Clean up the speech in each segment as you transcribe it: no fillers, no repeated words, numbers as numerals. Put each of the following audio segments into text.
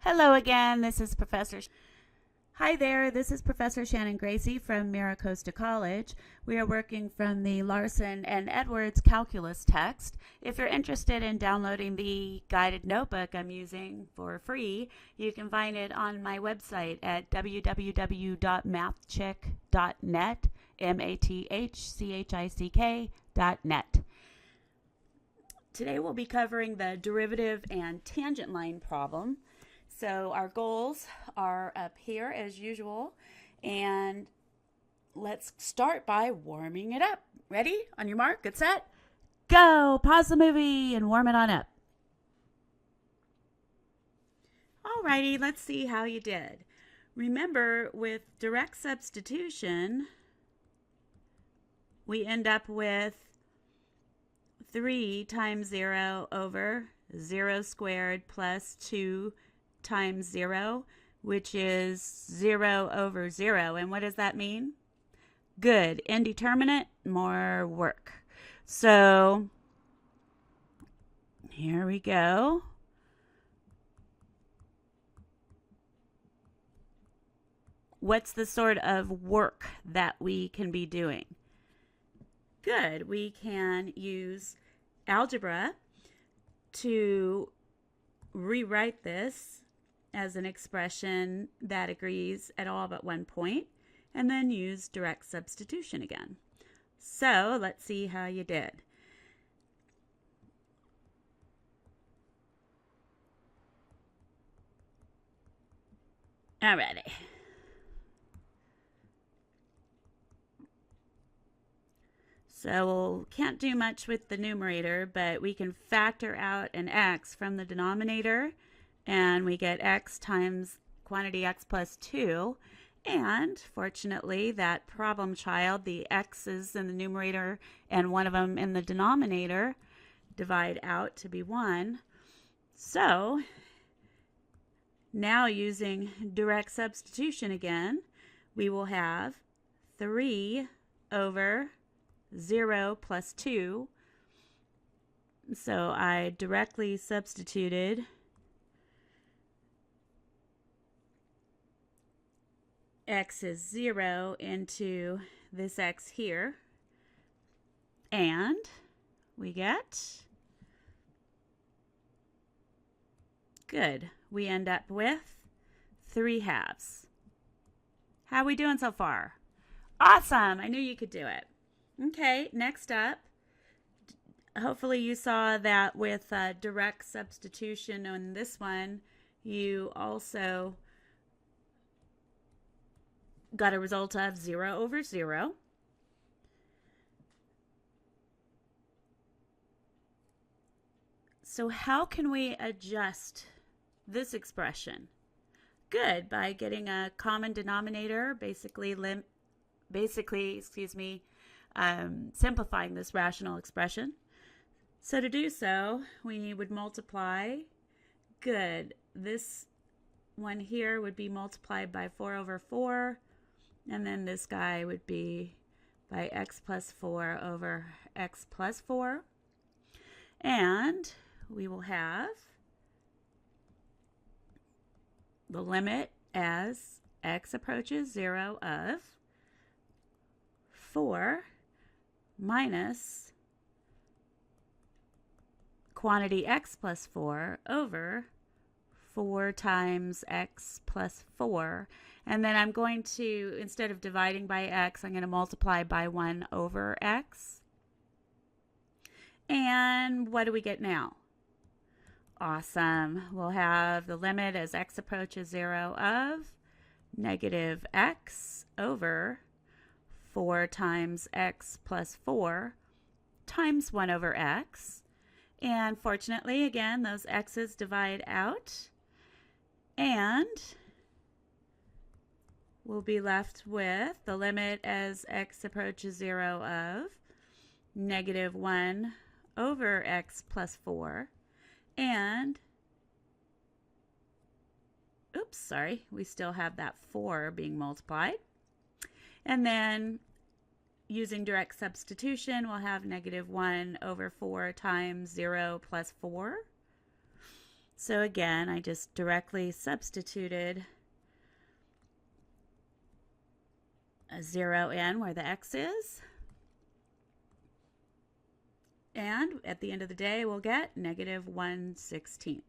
Hello again, this is Hi there, this is Professor Shannon Gracey from Costa College. We are working from the Larson and Edwards Calculus text. If you're interested in downloading the guided notebook I'm using for free, you can find it on my website at www.mathchick.net, mathchick.net. Today we'll be covering the derivative and tangent line problem. So our goals are up here as usual, and let's start by warming it up. Ready? On your mark, get set, go! Pause the movie and warm it on up. Alrighty, let's see how you did. Remember, with direct substitution, we end up with 3 times 0 over 0 squared plus 2 times 0, which is 0 over 0. And what does that mean? Good. Indeterminate, more work. So here we go. What's the sort of work that we can be doing? Good. We can use algebra to rewrite this as an expression that agrees at all but one point, and then use direct substitution again. So let's see how you did. Alrighty. So can't do much with the numerator, but we can factor out an x from the denominator, and we get x times quantity x plus 2. And fortunately, that problem child, the x's in the numerator and one of them in the denominator, divide out to be 1. So now using direct substitution again, we will have 3 over 0 plus 2. So I directly substituted x is 0 into this x here, and we get, good, we end up with 3/2. How are we doing so far? Awesome! I knew you could do it. Okay, next up, hopefully you saw that with direct substitution on this one, you also got a result of 0 over 0. So how can we adjust this expression? Good, by getting a common denominator, simplifying this rational expression. So to do so, we would multiply. Good. This one here would be multiplied by 4 over 4, and then this guy would be by x plus 4 over x plus 4. And we will have the limit as x approaches 0 of 4 minus quantity x plus 4 over 4 times x plus 4. And then I'm going to, instead of dividing by x, I'm going to multiply by 1 over x. And what do we get now? Awesome. We'll have the limit as x approaches 0 of negative x over 4 times x plus 4 times 1 over x. And fortunately, again, those x's divide out. And we'll be left with the limit as x approaches 0 of negative 1 over x plus 4. And, oops, sorry, we still have that 4 being multiplied. And then using direct substitution, we'll have negative 1 over 4 times 0 plus 4. So again, I just directly substituted a 0 in where the x is. And at the end of the day, we'll get negative 1/16.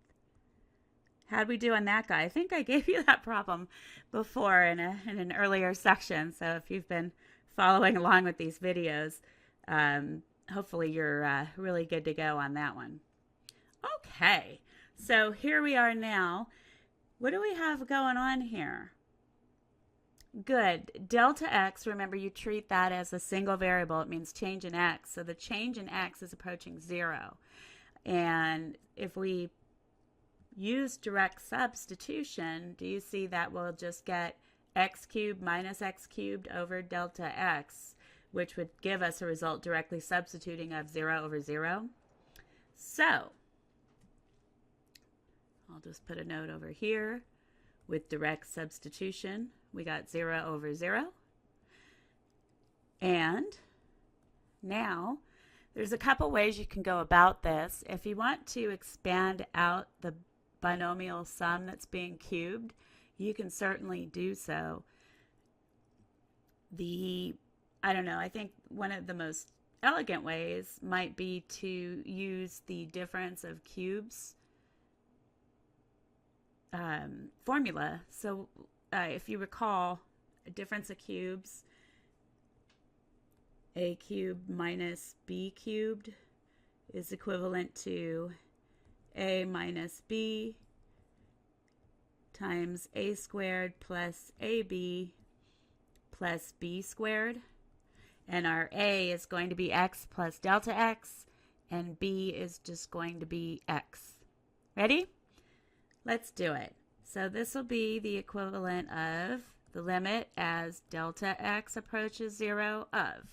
How'd we do on that guy? I think I gave you that problem before in an earlier section. So if you've been following along with these videos, hopefully you're really good to go on that one. Okay, so here we are now. What do we have going on here? Good. Delta x, remember you treat that as a single variable. It means change in x. So the change in x is approaching 0. And if we use direct substitution, do you see that we'll just get x cubed minus x cubed over delta x, which would give us a result directly substituting of 0 over 0. So I'll just put a note over here. With direct substitution, we got 0 over 0. And now there's a couple ways you can go about this. If you want to expand out the binomial sum that's being cubed, you can certainly do so. I think one of the most elegant ways might be to use the difference of cubes formula. So if you recall, a difference of cubes, a cubed minus b cubed is equivalent to a minus b times a squared plus ab plus b squared. And our a is going to be x plus delta x, and b is just going to be x. Ready? Let's do it. So this will be the equivalent of the limit as delta x approaches 0 of.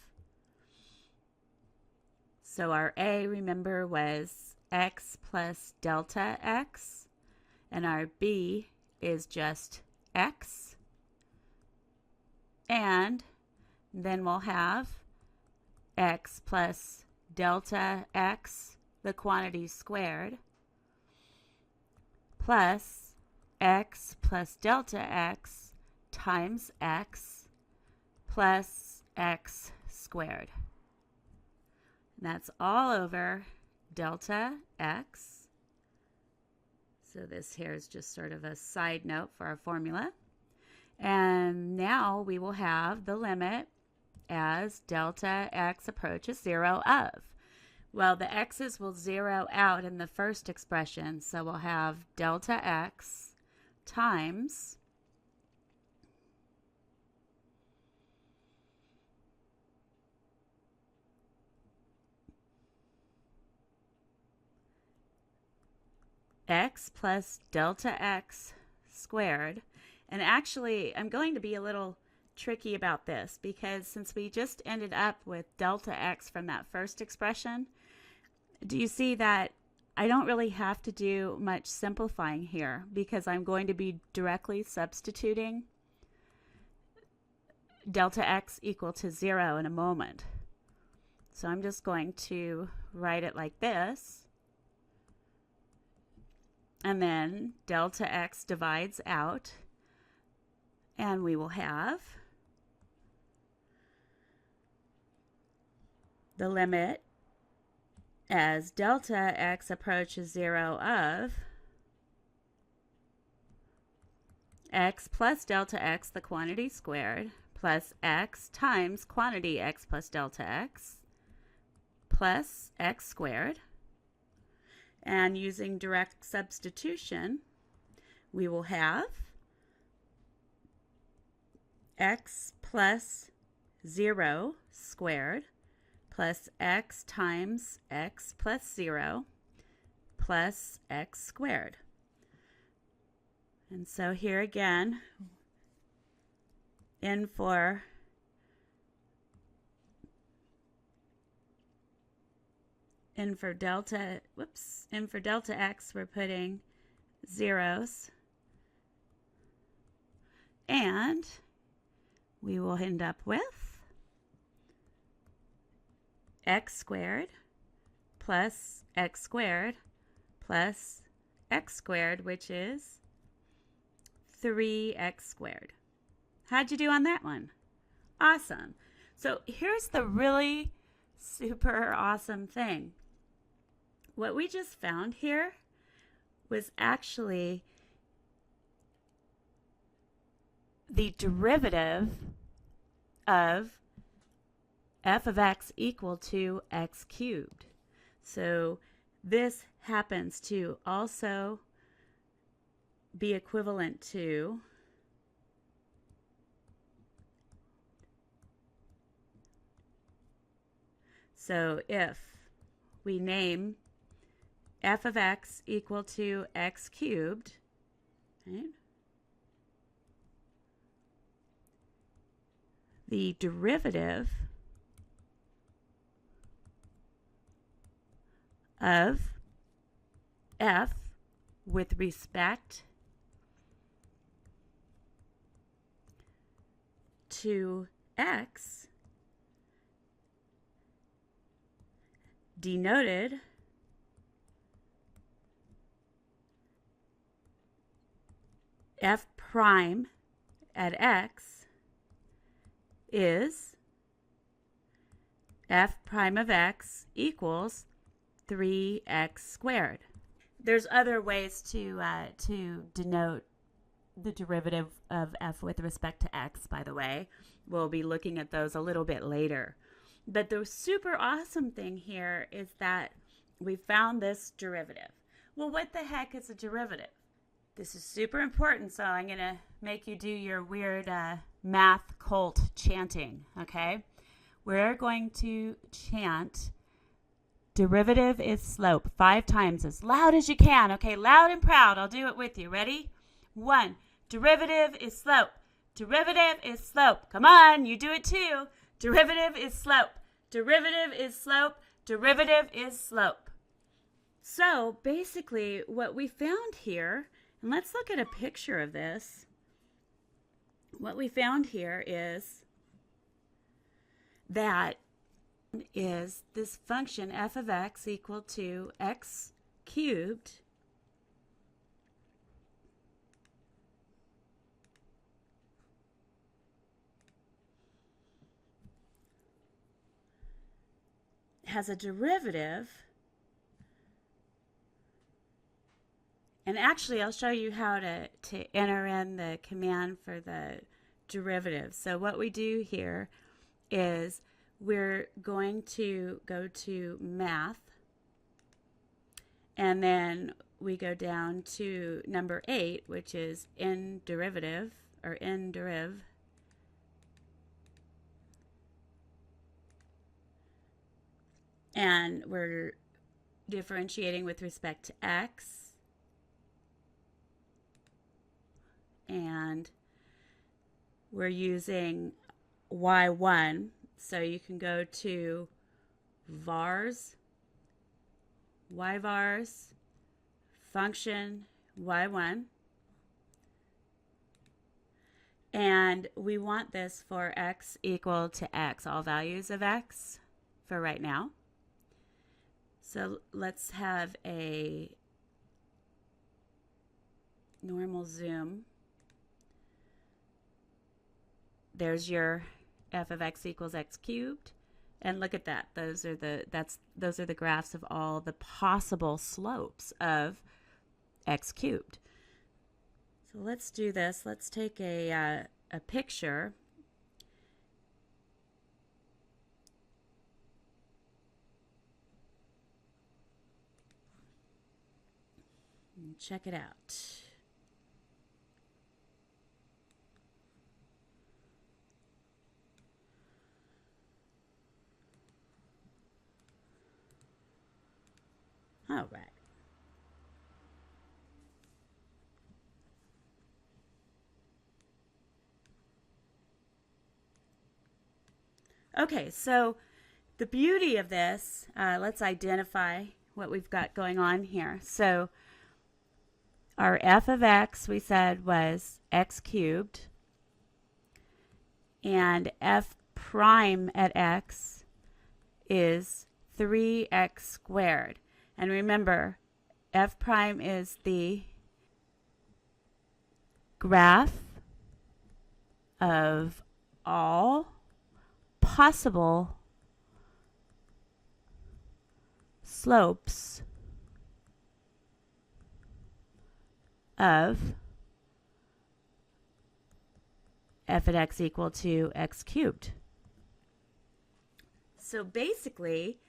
So our a, remember, was x plus delta x, and our b is just x. And then we'll have x plus delta x, the quantity squared, plus x plus delta x times x plus x squared. And that's all over delta x. So this here is just sort of a side note for our formula. And now we will have the limit as delta x approaches 0 of. Well, the x's will zero out in the first expression, so we'll have delta x times x plus delta x squared. And actually, I'm going to be a little tricky about this because since we just ended up with delta x from that first expression, do you see that I don't really have to do much simplifying here because I'm going to be directly substituting delta x equal to 0 in a moment. So I'm just going to write it like this. And then delta x divides out, and we will have the limit as delta x approaches 0 of x plus delta x, the quantity squared, plus x times quantity x plus delta x, plus x squared. And using direct substitution, we will have x plus 0 squared plus x times x plus 0 plus x squared. And so here again, in for delta x, we're putting zeros, and we will end up with x squared plus x squared plus x squared, which is 3x squared. How'd you do on that one? Awesome. So here's the really super awesome thing. What we just found here was actually the derivative of f of x equal to x cubed. So this happens to also be equivalent to so if we name f of x equal to x cubed, right, the derivative of f with respect to x denoted f prime at x is f prime of x equals 3x squared. There's other ways to denote the derivative of f with respect to x, by the way. We'll be looking at those a little bit later. But the super awesome thing here is that we found this derivative. Well, what the heck is a derivative? This is super important, so I'm going to make you do your weird math cult chanting, okay? We're going to chant derivative is slope 5 times as loud as you can, okay? Loud and proud. I'll do it with you. Ready? 1. Derivative is slope. Derivative is slope. Come on, you do it too. Derivative is slope. Derivative is slope. Derivative is slope. So basically what we found here, and let's look at a picture of this. What we found here is that is this function f of x equal to x cubed has a derivative, and actually I'll show you how to enter in the command for the derivative. So what we do here is we're going to go to math, and then we go down to number 8, which is in derivative, or in deriv. And we're differentiating with respect to x. And we're using y1. So you can go to vars, yvars, function y1. And we want this for x equal to x, all values of x for right now. So let's have a normal zoom. There's your f of x equals x cubed, and look at that. Those are the graphs of all the possible slopes of x cubed. So let's do this. Let's take a picture. And check it out. All right. Okay, so the beauty of this, let's identify what we've got going on here. So our f of x, we said, was x cubed, and f prime at x is 3x squared. And remember, f prime is the graph of all possible slopes of f at x equal to x cubed. So basically,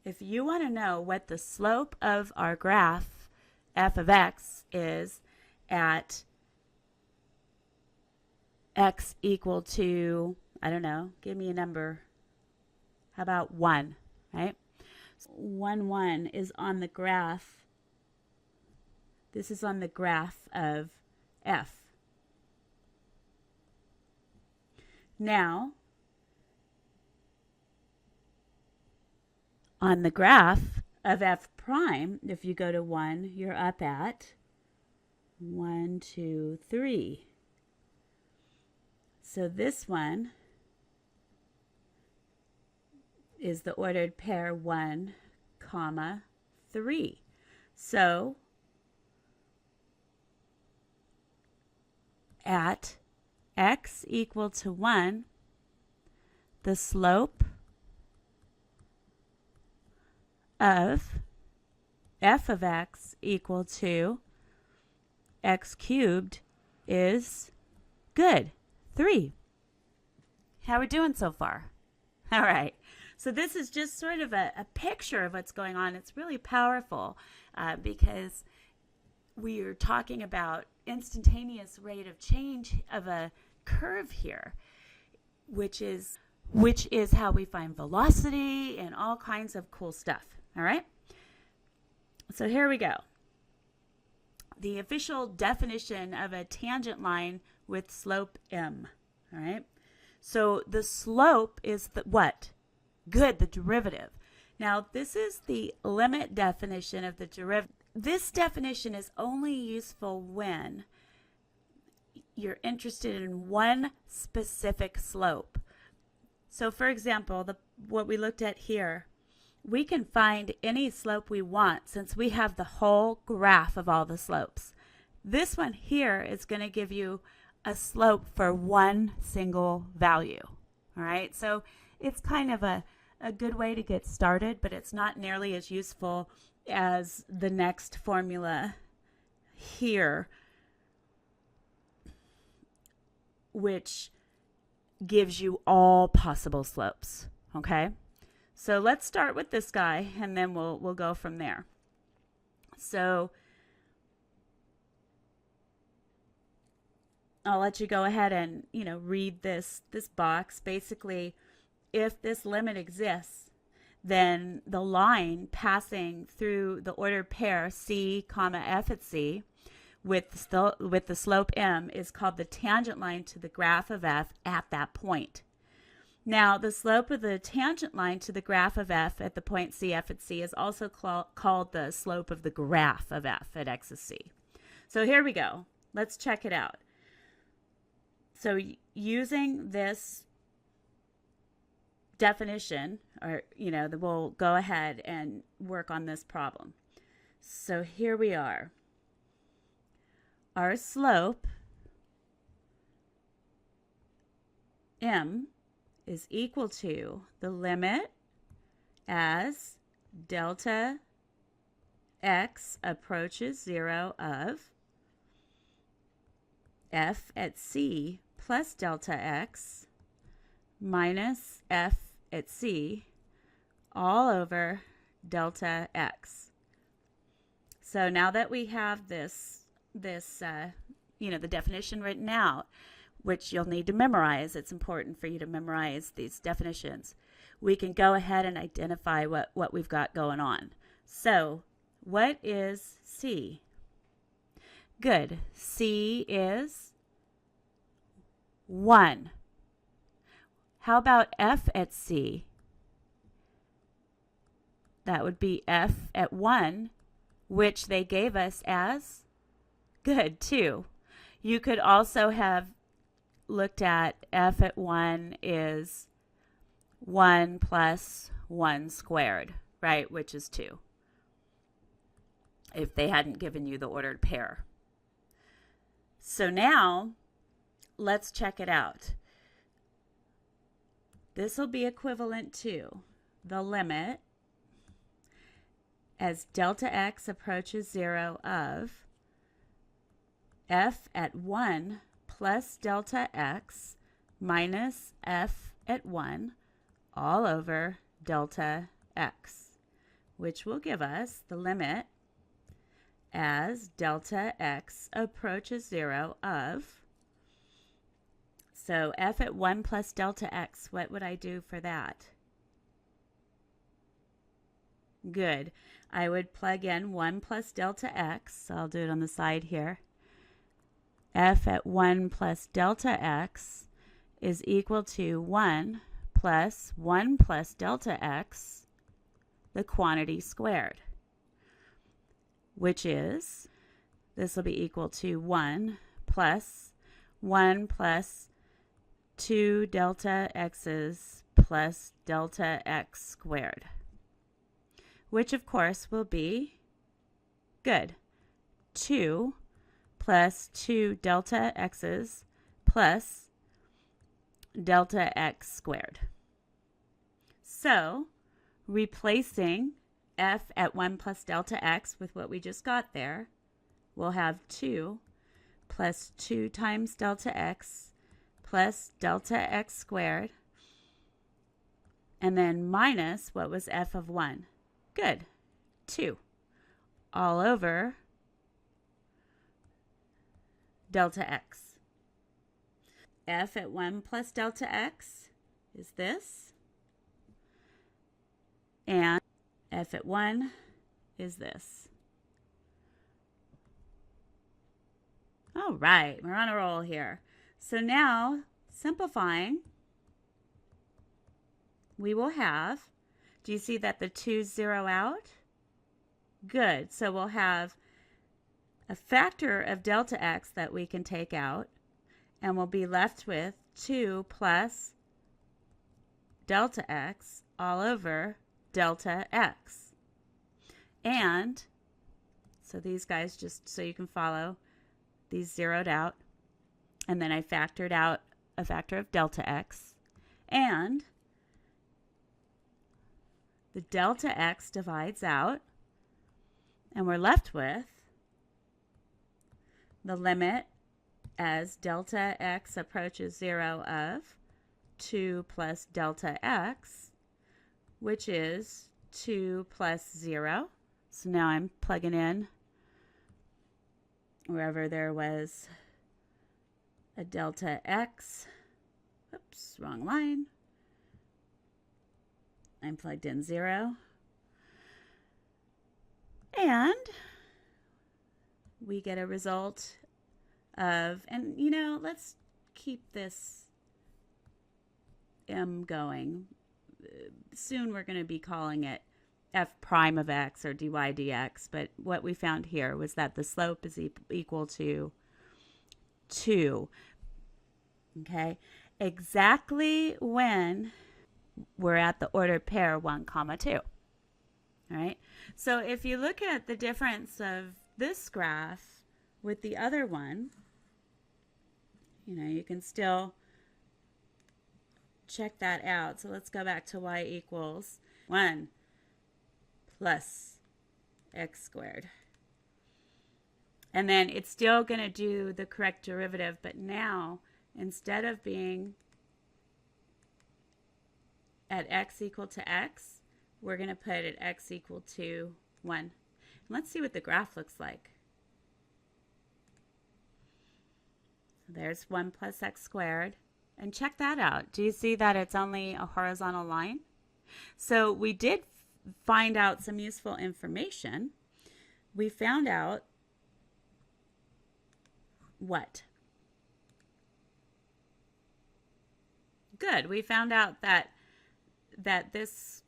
if you want to know what the slope of our graph f of x is at x equal to, I don't know, give me a number. How about 1, right? 1, 1 is on the graph. This is on the graph of f. Now, on the graph of f prime, if you go to 1, you're up at 1, 2, 3. So this one is the ordered pair 1, 3. So at x equal to 1, the slope of f of x equal to x cubed is good, 3. How are we doing so far? All right. So this is just sort of a picture of what's going on. It's really powerful because we are talking about instantaneous rate of change of a curve here, which is how we find velocity and all kinds of cool stuff. All right. So here we go. The official definition of a tangent line with slope m. All right. So the slope is the what? Good, the derivative. Now this is the limit definition of the derivative. This definition is only useful when you're interested in one specific slope. So for example, what we looked at here, we can find any slope we want since we have the whole graph of all the slopes. This one here is going to give you a slope for one single value. All right, so it's kind of a good way to get started, but it's not nearly as useful as the next formula here, which gives you all possible slopes. Okay, so let's start with this guy and then we'll go from there. So I'll let you go ahead and read this box. Basically, if this limit exists, then the line passing through the ordered pair c comma f at c with the slope m is called the tangent line to the graph of f at that point. Now, the slope of the tangent line to the graph of f at the point c f at c is also called the slope of the graph of f at x is c. So here we go. Let's check it out. So using this definition, or we'll go ahead and work on this problem. So here we are. Our slope m is equal to the limit as delta x approaches 0 of f at c plus delta x minus f at c all over delta x. So now that we have this the definition written out, which you'll need to memorize, it's important for you to memorize these definitions, we can go ahead and identify what we've got going on. So what is c? Good. C is 1. How about f at c? That would be f at 1, which they gave us as good, 2. You could also have looked at f at 1 is 1 plus 1 squared, right, which is 2. if they hadn't given you the ordered pair. So now let's check it out. This will be equivalent to the limit as delta x approaches 0 of f at 1 plus delta x minus f at 1 all over delta x, which will give us the limit as delta x approaches 0 of, so f at 1 plus delta x, what would I do for that? Good. I would plug in 1 plus delta x, so I'll do it on the side here. F at 1 plus delta x is equal to 1 plus delta x, the quantity squared, which is, this will be equal to 1 plus 2 delta x's plus delta x squared, which of course will be, good, 2 plus 2 delta x's plus delta x squared. So replacing f at 1 plus delta x with what we just got there, we'll have 2 plus 2 times delta x plus delta x squared, and then minus what was f of 1. Good, 2 all over delta x. F at 1 plus delta x is this, and f at 1 is this. All right, we're on a roll here. So now, simplifying, we will have, do you see that the 2's zero out? Good, so we'll have a factor of delta x that we can take out, and we'll be left with 2 plus delta x all over delta x. And so these guys, just so you can follow, these zeroed out, and then I factored out a factor of delta x, and the delta x divides out, and we're left with the limit as delta x approaches 0 of 2 plus delta x, which is 2 plus 0. So now I'm plugging in wherever there was a delta x. Oops, wrong line. I'm plugged in 0. And we get a result of, and you know, let's keep this m going. Soon we're going to be calling it f prime of x or dy dx, but what we found here was that the slope is equal to 2. Okay, exactly when we're at the ordered pair 1, 2. All right, so if you look at the difference of this graph with the other one, you know, you can still check that out. So let's go back to y equals 1 plus x squared. And then it's still going to do the correct derivative, but now instead of being at x equal to x, we're going to put at x equal to 1. And let's see what the graph looks like. There's 1 plus x squared. And check that out. Do you see that it's only a horizontal line? So we did find out some useful information. We found out what? Good. We found out that this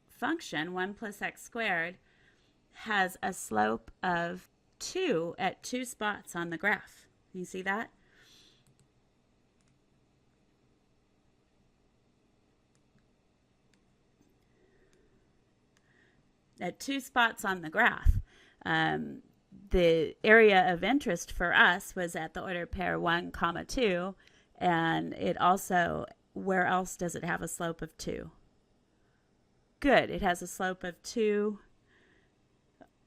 function, 1 plus x squared, has a slope of 2 at 2 spots on the graph. You see that? At 2 spots on the graph. The area of interest for us was at the ordered pair 1, 2, and it also, where else does it have a slope of 2? Good, it has a slope of 2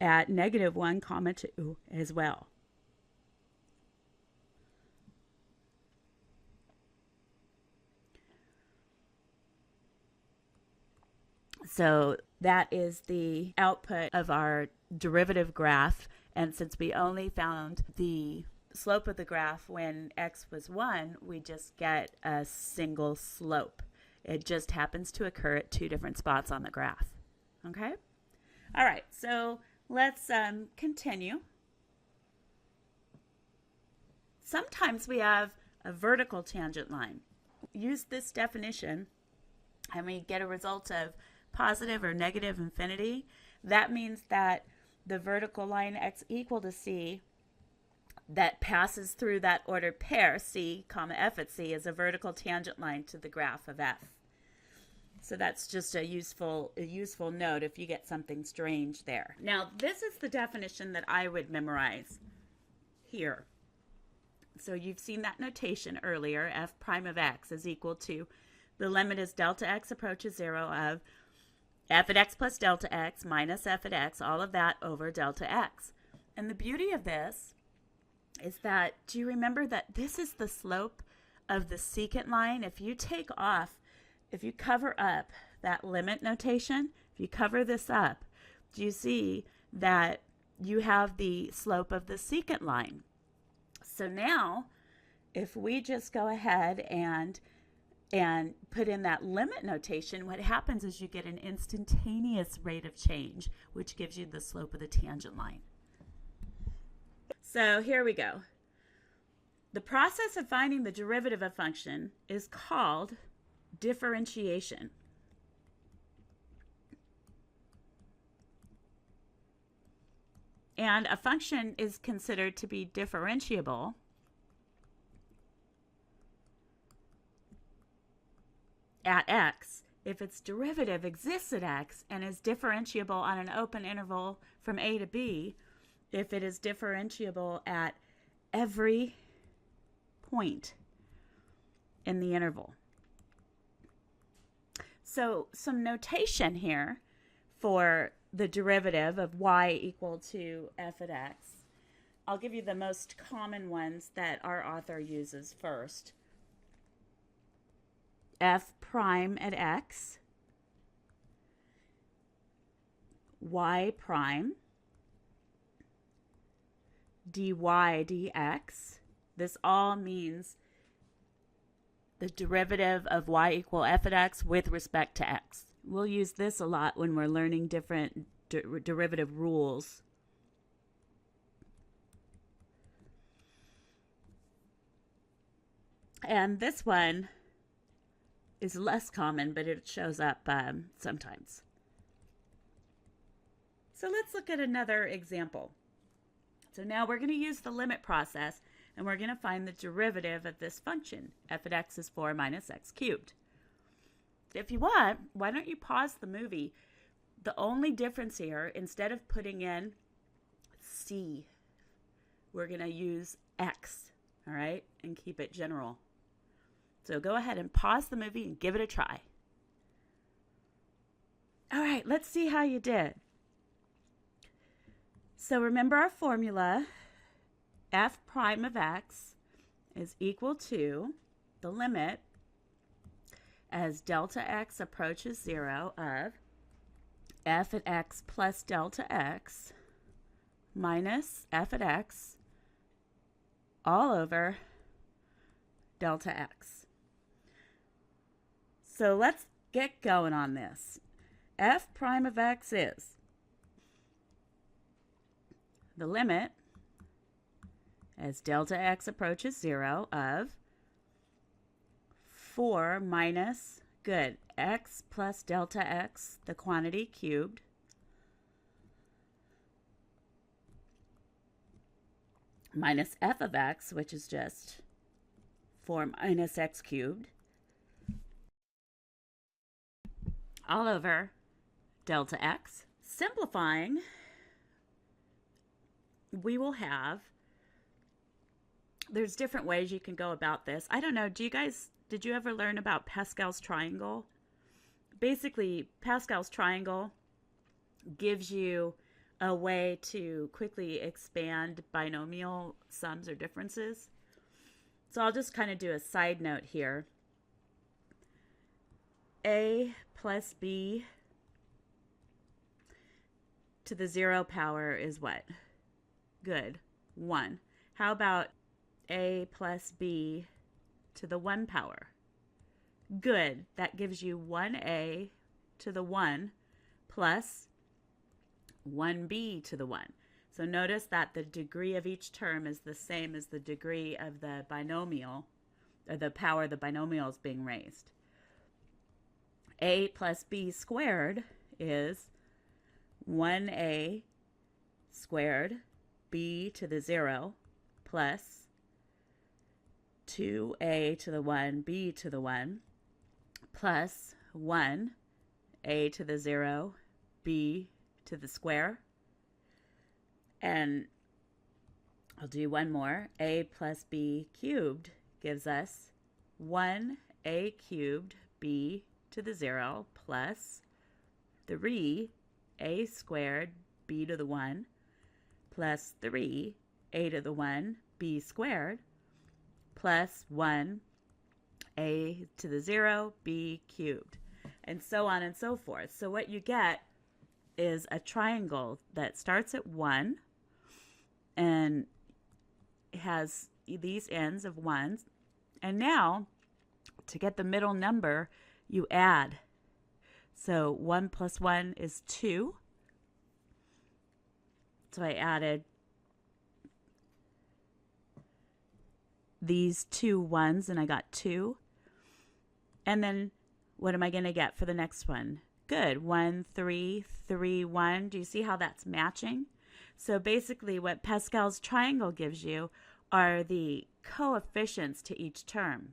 at negative 1, 2 as well. So that is the output of our derivative graph. And since we only found the slope of the graph when x was 1, we just get a single slope. It just happens to occur at 2 different spots on the graph. Okay? All right, so let's continue. Sometimes we have a vertical tangent line. Use this definition and we get a result of positive or negative infinity. That means that the vertical line x equal to c that passes through that ordered pair c, f at c is a vertical tangent line to the graph of f. So that's just a useful note if you get something strange there. Now, this is the definition that I would memorize here. So you've seen that notation earlier. F prime of x is equal to, the limit as delta x approaches 0 of f at x plus delta x minus f at x, all of that over delta x. And the beauty of this is that, do you remember that this is the slope of the secant line? If you take off, if you cover up that limit notation, if you cover this up, do you see that you have the slope of the secant line? So now, if we just go ahead and put in that limit notation, what happens is you get an instantaneous rate of change, which gives you the slope of the tangent line. So here we go. The process of finding the derivative of a function is called differentiation. And a function is considered to be differentiable at x if its derivative exists at x and is differentiable on an open interval from a to b, if it is differentiable at every point in the interval. So some notation here for the derivative of y equal to f at x. I'll give you the most common ones that our author uses first. F prime at x, y prime, dy dx. This all means the derivative of y equal f at x with respect to x. We'll use this a lot when we're learning different derivative rules. And this one is less common, but it shows up sometimes. So let's look at another example. So now we're going to use the limit process, and we're going to find the derivative of this function. F at x is 4 minus x cubed. If you want, why don't you pause the movie? The only difference here, instead of putting in c, we're going to use x, all right, and keep it general. So go ahead and pause the movie and give it a try. All right, let's see how you did. So remember our formula, f prime of x is equal to the limit as delta x approaches 0 of f at x plus delta x minus f at x all over delta x. So let's get going on this. F prime of x is the limit as delta x approaches 0 of 4 minus, good, x plus delta x, the quantity cubed, minus f of x, which is just 4 minus x cubed, all over delta x. Simplifying, we will have, there's different ways you can go about this. I don't know, did you ever learn about Pascal's triangle? Basically, Pascal's triangle gives you a way to quickly expand binomial sums or differences. So I'll just kind of do a side note here. A plus B to the 0 power is what? Good. 1. How about A plus B to the 1 power? Good. That gives you 1A to the 1 plus 1B to the 1. So notice that the degree of each term is the same as the degree of the binomial, or the power the binomial is being raised. A plus B squared is 1A squared B to the 0 plus 2A to the 1 B to the 1 plus 1 A to the 0 B to the square. And I'll do one more. A plus B cubed gives us 1A cubed B to the 0 plus 3A squared B to the 1 plus 3A to the 1 B squared plus 1A to the 0 B cubed, and so on and so forth. So what you get is a triangle that starts at 1 and has these ends of 1s. And now, to get the middle number, you add. So 1 plus 1 is 2. So I added these 2 1s and I got 2. And then what am I going to get for the next one? Good. 1, 3, 3, 1. Do you see how that's matching? So basically what Pascal's triangle gives you are the coefficients to each term.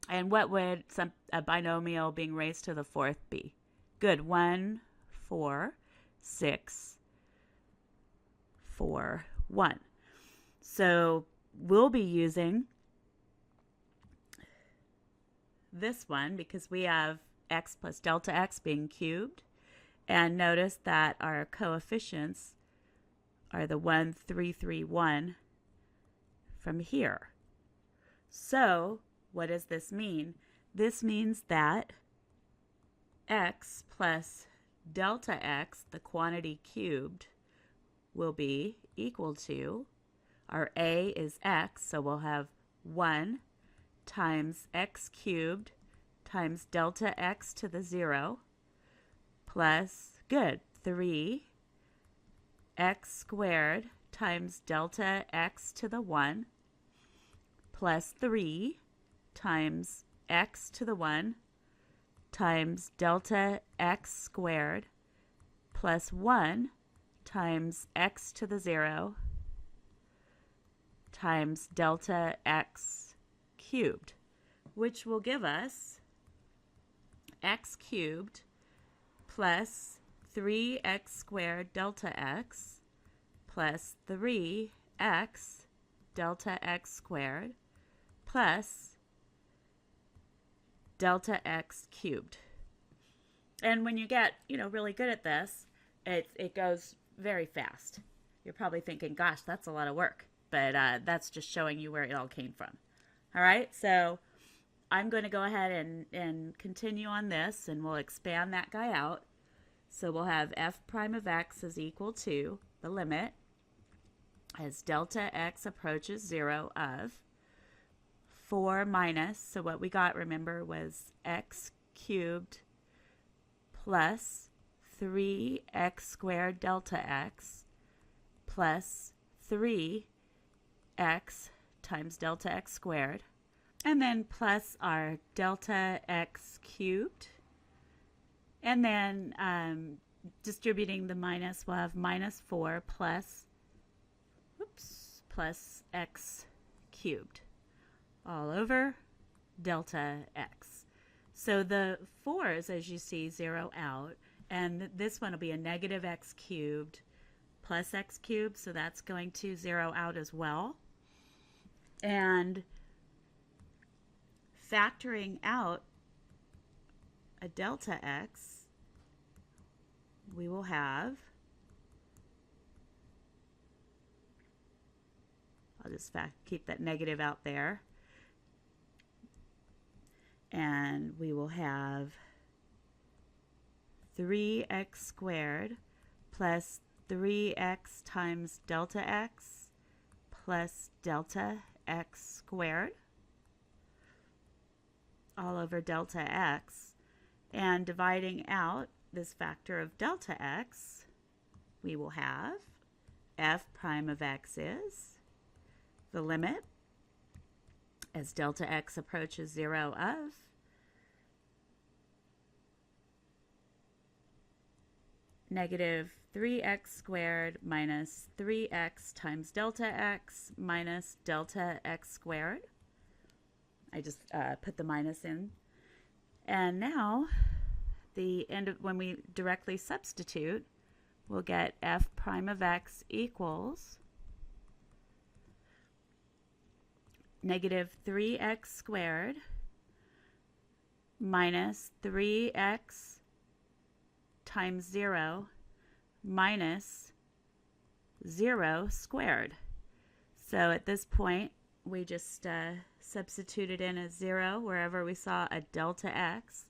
And what would a binomial being raised to the 4th be? Good. 1, 4, 6, 4, 1. So we'll be using this one because we have x plus delta x being cubed. And notice that our coefficients are the 1, 3, 3, 1 from here. So what does this mean? This means that x plus delta x, the quantity cubed, will be equal to, our a is x, so we'll have 1 times x cubed times delta x to the 0 plus, good, 3 x squared times delta x to the 1 plus 3 times x to the 1 times delta x squared plus 1 times x to the 0 times delta x cubed, which will give us x cubed plus 3x squared delta x plus 3x delta x squared plus delta x cubed. And when you get, really good at this, it goes very fast. You're probably thinking, gosh, that's a lot of work. But that's just showing you where it all came from. All right, so I'm going to go ahead and continue on this, and we'll expand that guy out. So we'll have f prime of x is equal to the limit as delta x approaches 0 of 4 minus, so what we got, remember, was x cubed plus 3x squared delta x plus 3x times delta x squared, and then plus our delta x cubed. And then distributing the minus, we'll have minus 4 plus x cubed all over delta x. So the 4's, as you see, zero out, and this one will be a negative x cubed plus x cubed, so that's going to zero out as well. And factoring out a delta x, we will have, I'll just keep that negative out there, and we will have 3x squared plus 3x times delta x plus delta x squared all over delta x. And dividing out this factor of delta x, we will have f prime of x is the limit as delta x approaches 0 of negative 3x squared minus 3x times delta x minus delta x squared. I just put the minus in. And now, the end of, when we directly substitute, we'll get f prime of x equals negative 3x squared minus 3x times 0 minus 0 squared. So at this point, we just substituted in a 0 wherever we saw a delta x.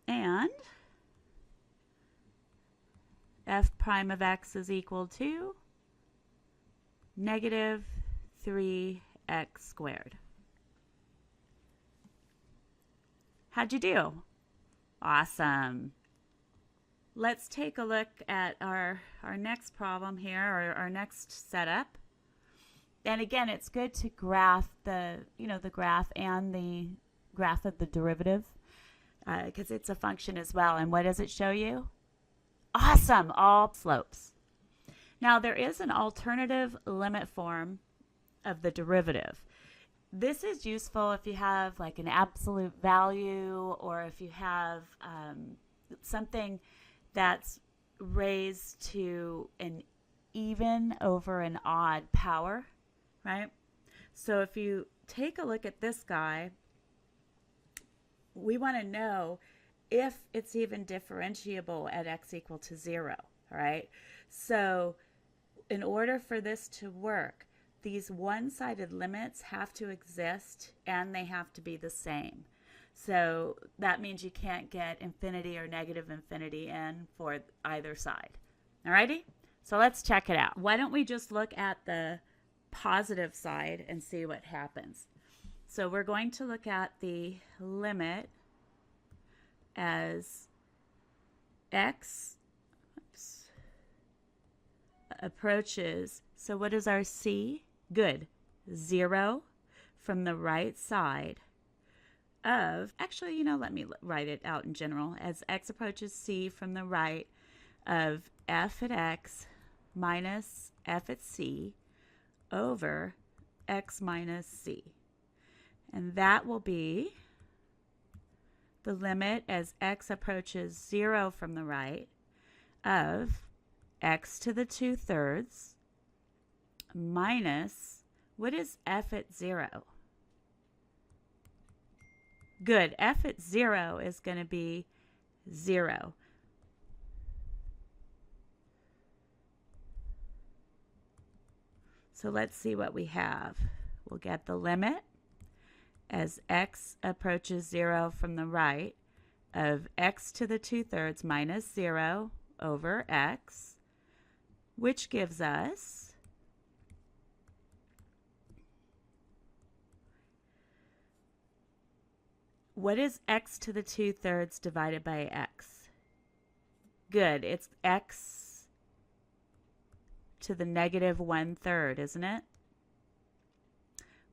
And f prime of x is equal to negative 3x squared. How'd you do? Awesome. Let's take a look at our next problem here, or our next setup. And again, it's good to graph the graph and the graph of the derivative because it's a function as well. And what does it show you? Awesome, all slopes. Now there is an alternative limit form of the derivative. This is useful if you have like an absolute value, or if you have something that's raised to an even over an odd power, right? So if you take a look at this guy, we want to know if it's even differentiable at x equal to 0, all right? So in order for this to work, these one-sided limits have to exist and they have to be the same. So that means you can't get infinity or negative infinity in for either side. Alrighty? So let's check it out. Why don't we just look at the positive side and see what happens? So we're going to look at the limit as x approaches, so what is our c? Good, 0 from the right side of, actually, let me write it out in general, as x approaches c from the right of f at x minus f at c over x minus c. And that will be the limit as x approaches 0 from the right of x to the 2/3 minus, what is f at 0? Good, f at 0 is going to be 0. So let's see what we have. We'll get the limit as x approaches 0 from the right of x to the 2/3 minus 0 over x, which gives us what is x to the 2/3 divided by x? Good, it's x to the negative 1/3, isn't it?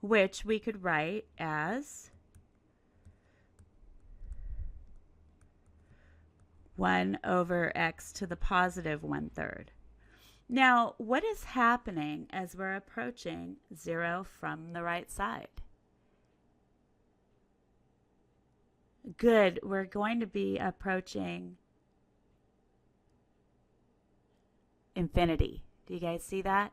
Which we could write as 1 over x to the positive 1/3. Now, what is happening as we're approaching 0 from the right side? Good, we're going to be approaching infinity. Do you guys see that?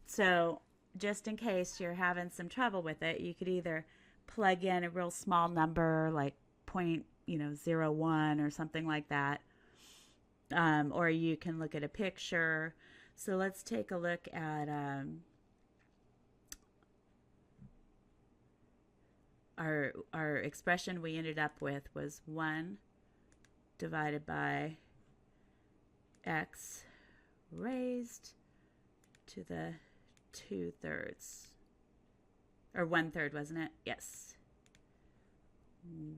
So just in case you're having some trouble with it, you could either plug in a real small number like point, 0.01 or something like that, or you can look at a picture. So let's take a look at our expression we ended up with was 1 divided by x raised to the 2/3, or 1/3, wasn't it? Yes.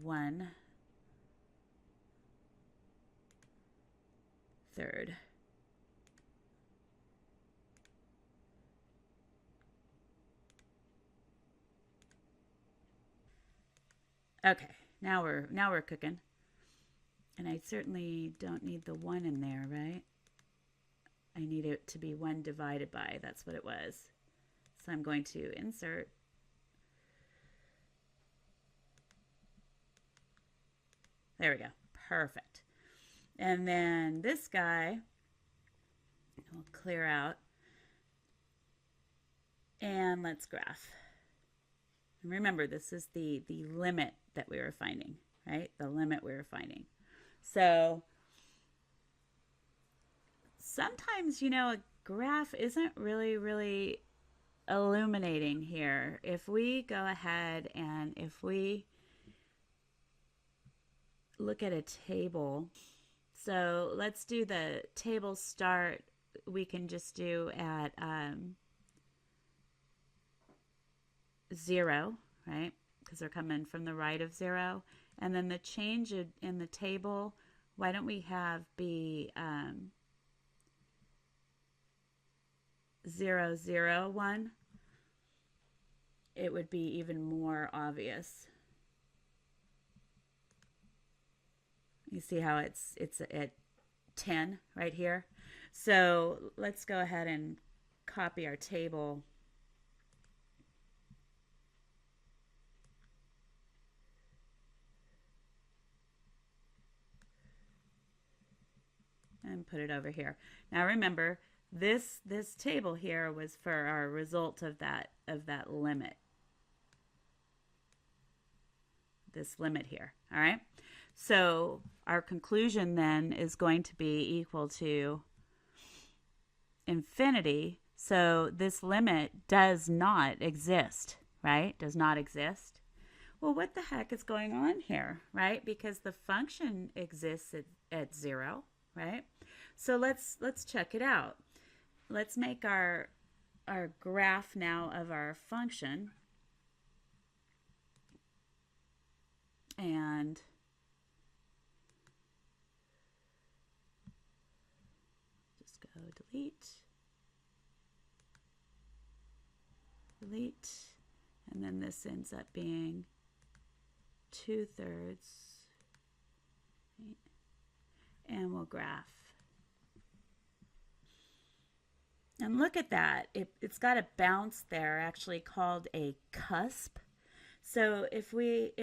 1/3. Okay, now we're cooking. And I certainly don't need the 1 in there, right? I need it to be 1 divided by. That's what it was. So I'm going to insert. There we go. Perfect. And then this guy will clear out. And let's graph. And remember, this is the limit that we were finding, right? The limit we were finding. So sometimes, a graph isn't really illuminating here. If we go ahead and if we look at a table, so let's do the table start. We can just do at 0, right? Because they're coming from the right of 0. And then the change in the table, why don't we have be 0, 0, 1? It would be even more obvious. You see how it's at 10 right here? So let's go ahead and copy our table. And put it over here. Now remember, this table here was for our result of that limit. This limit here. All right. So our conclusion then is going to be equal to infinity. So this limit does not exist, right? Does not exist. Well, what the heck is going on here, right? Because the function exists at 0, right? So let's check it out. Let's make our graph now of our function. And just go delete, and then this ends up being 2/3, right? And we'll graph. And look at that. It's got a bounce there, actually called a cusp. So if we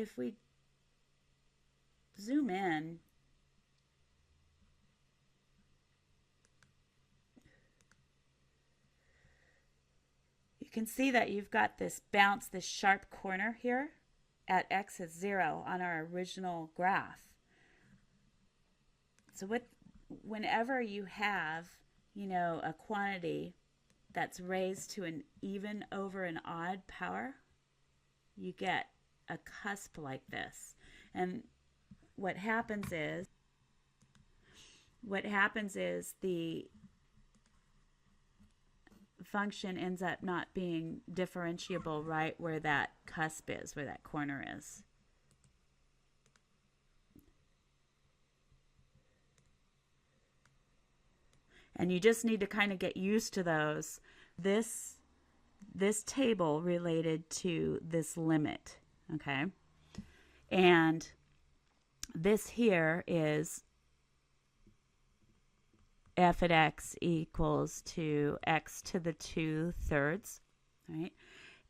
zoom in, you can see that you've got this bounce, this sharp corner here at x is 0 on our original graph. So whenever you have, a quantity that's raised to an even over an odd power, you get a cusp like this. And what happens is the function ends up not being differentiable right where that cusp is, where that corner is. And you just need to kind of get used to those. This table related to this limit, okay? And this here is f at x equals to x to the 2/3, right?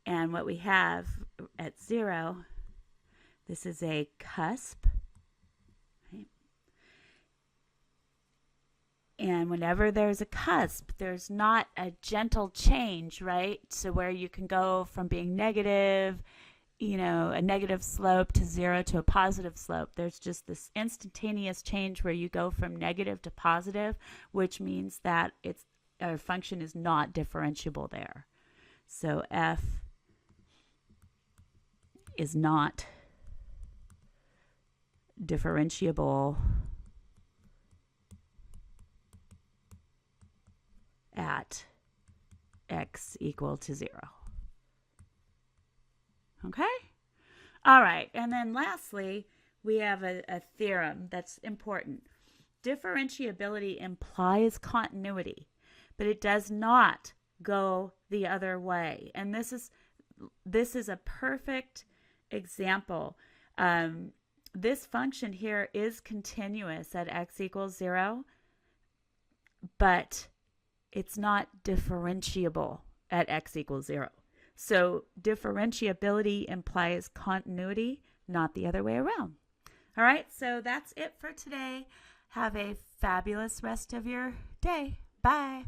And what we have at 0, this is a cusp, right? And whenever there's a cusp, there's not a gentle change, right? So where you can go from being negative, a negative slope to 0 to a positive slope. There's just this instantaneous change where you go from negative to positive, which means that our function is not differentiable there. So f is not differentiable at x equal to 0. Okay? All right. And then lastly, we have a theorem that's important. Differentiability implies continuity, but it does not go the other way. And this is a perfect example. This function here is continuous at x equals 0, but it's not differentiable at x equals 0. So differentiability implies continuity, not the other way around. All right, so that's it for today. Have a fabulous rest of your day. Bye.